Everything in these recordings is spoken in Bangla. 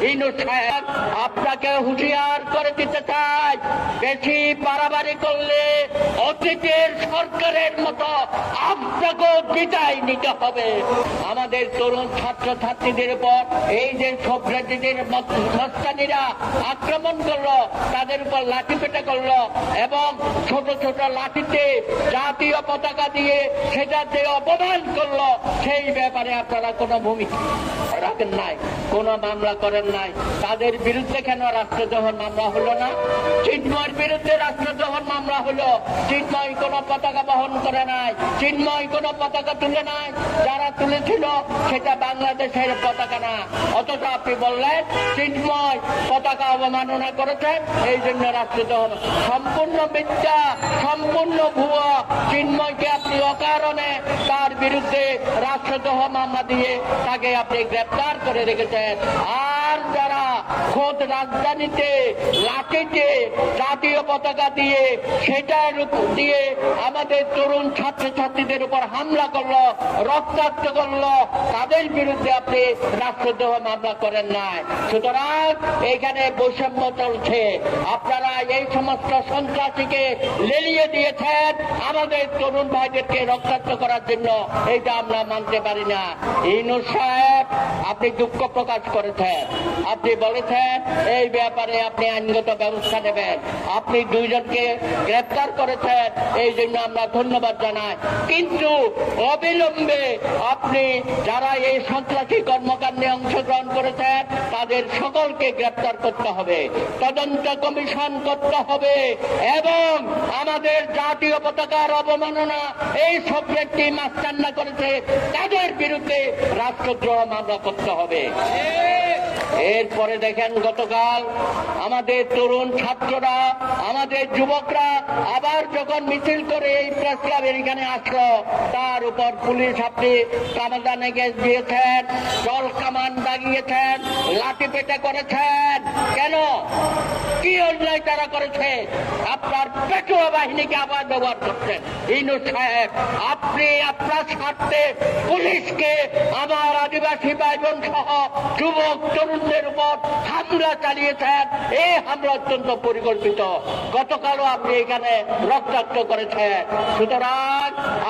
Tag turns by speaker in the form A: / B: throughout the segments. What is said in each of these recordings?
A: ইউনূস সাহেব, আপনাকে হুঁশিয়ার করে দিতে চাই, বেশি বাড়াবাড়ি করলে অতীতের সরকারের মতো আপনাকেও বিদায় নিতে হবে। আমাদের তরুণ ছাত্র ছাত্রীদের উপর এই যে সভ্রান্তিদের মস্তানিরা আক্রমণ করলো, তাদের উপর লাঠিপেটা করলো এবং ছোট ছোট লাঠিতে জাতীয় পতাকা দিয়ে সেটাতে অপমান করলো, সেই ব্যাপারে আপনারা কোনো ভূমিকা রাখেন নাই, কোনো মামলা করেন নাই। তাদের বিরুদ্ধে কেন রাষ্ট্রদ্রোহ মামলা হলো না? চিন্ময়ের বিরুদ্ধে রাষ্ট্রদ্রোহ মামলা হলো। চিন্ময় কোনো পতাকা বহন করে নাই, চিন্ময় কোনো পতাকা তুলে নাই, যারা তুলেছিল সেটা বাংলাদেশের পতাকা না। অথচ আপনি বললেন চিন্ময় পতাকা অবমাননা করেছেন, এই জন্য রাষ্ট্রদ্রোহ। সম্পূর্ণ মিথ্যা, সম্পূর্ণ ভুয়া। চিন্ময়কে আপনি অকারণে তার বিরুদ্ধে রাষ্ট্রদ্রোহ মামলা দিয়ে তাকে আপনি গ্রেপ্তার করে রেখেছেন। আর যারা খোদ রাজধানীতে লাঠিতে জাতীয় পতাকা দিয়ে সেটার দিয়ে আমাদের তরুণ ছাত্রছাত্রীদের উপর হামলা করলো, রক্তাক্ত করলো, তাদের বিরুদ্ধে আপনি রাষ্ট্রদ্রোহ মামলা করেন নাই। সুতরাং এখানে বৈষম্য চলছে। আপনারা এই সমস্ত সন্ত্রাসীকে লেলিয়ে দিয়েছেন আমাদের তরুণ ভাইদেরকে রক্তাক্ত করার জন্য। এইটা আমরা মানতে পারি না। ইউনূস সাহেব, আপনি দুঃখ প্রকাশ করেছেন, আপনি বলেছেন এই ব্যাপারে আপনি আইনগত ব্যবস্থা নেবেন। আপনি দুইজনকে গ্রেপ্তার করেছেন, এই জন্য আমরা ধন্যবাদ জানাই। কিন্তু অবিলম্বে আপনি যারা এই সন্ত্রাসী কর্মকাণ্ডে অংশগ্রহণ করেছেন তাদের সকলকে গ্রেপ্তার করতে হবে, তদন্ত কমিশন করতে হবে এবং আমাদের জাতীয় পতাকার অবমাননা এই সব ব্যক্তি মাস্তান্না করেছে তাদের বিরুদ্ধে রাষ্ট্রদ্রোহ মামলা করতে হবে। এরপরে দেখেন গতকাল আমাদের তরুণ ছাত্ররা, আমাদের যুবকরা আবার যখন মিছিল করে এই প্রেস ক্লাবের এখানে আসলো, তার উপর পুলিশ আপনি কামাদানে গ্যাস দিয়েছেন, জল কামান দাগিয়েছেন, লাঠি পেটা করেছেন। কেন? কি অন্যায় তারা করেছে? আপনার পেটুয়া বাহিনীকে আবার ব্যবহার করছেন। ইউনূস সাহেব, আপনি আপনার স্বার্থে পুলিশকে আমার আদিবাসী ভাই বোন সহ যুবক তরুণদের উপর হামলা চালিয়েছেন। এই হামলা অত্যন্ত পরিকল্পিত। গতকালও আপনি এখানে রক্তাক্ত করেছেন। সুতরাং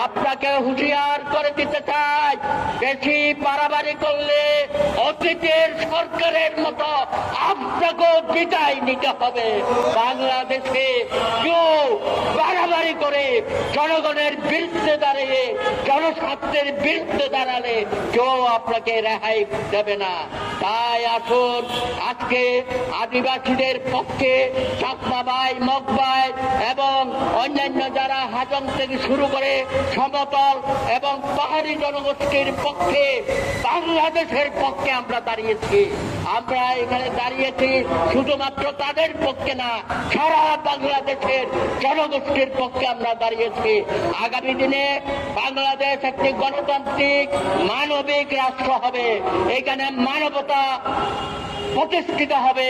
A: আপনাকে হুঁশিয়ার করে দিতে চাই, বেশি বাড়াবাড়ি করলে অতীতের সরকারের মতো আপনাকেও বিদায় নিতে হবে। বাংলাদেশে কেউ বাড়াবাড়ি করে জনগণের বিরুদ্ধে দাঁড়িয়ে জনস্বার্থের বিরুদ্ধে দাঁড়ালে কেউ আপনাকে রেহাই দেবে না। তাই আসুন, আজকে আদিবাসীদের পক্ষে চাকমা ভাই, মগ ভাই এবং অন্যান্য যারা হাজং থেকে শুরু করে সমতল এবং পাহাড়ি জনগোষ্ঠীর পক্ষে, বাংলাদেশের পক্ষে আমরা দাঁড়িয়েছি। আমরা এখানে দাঁড়িয়েছি শুধুমাত্র তাদের পক্ষে না, সারা বাংলাদেশের জনগোষ্ঠীর পক্ষে আমরা দাঁড়িয়েছি। আগামী দিনে বাংলাদেশ একটি গণতান্ত্রিক মানবিক রাষ্ট্র হবে। এখানে মানবতা প্রতিষ্ঠিত হবে।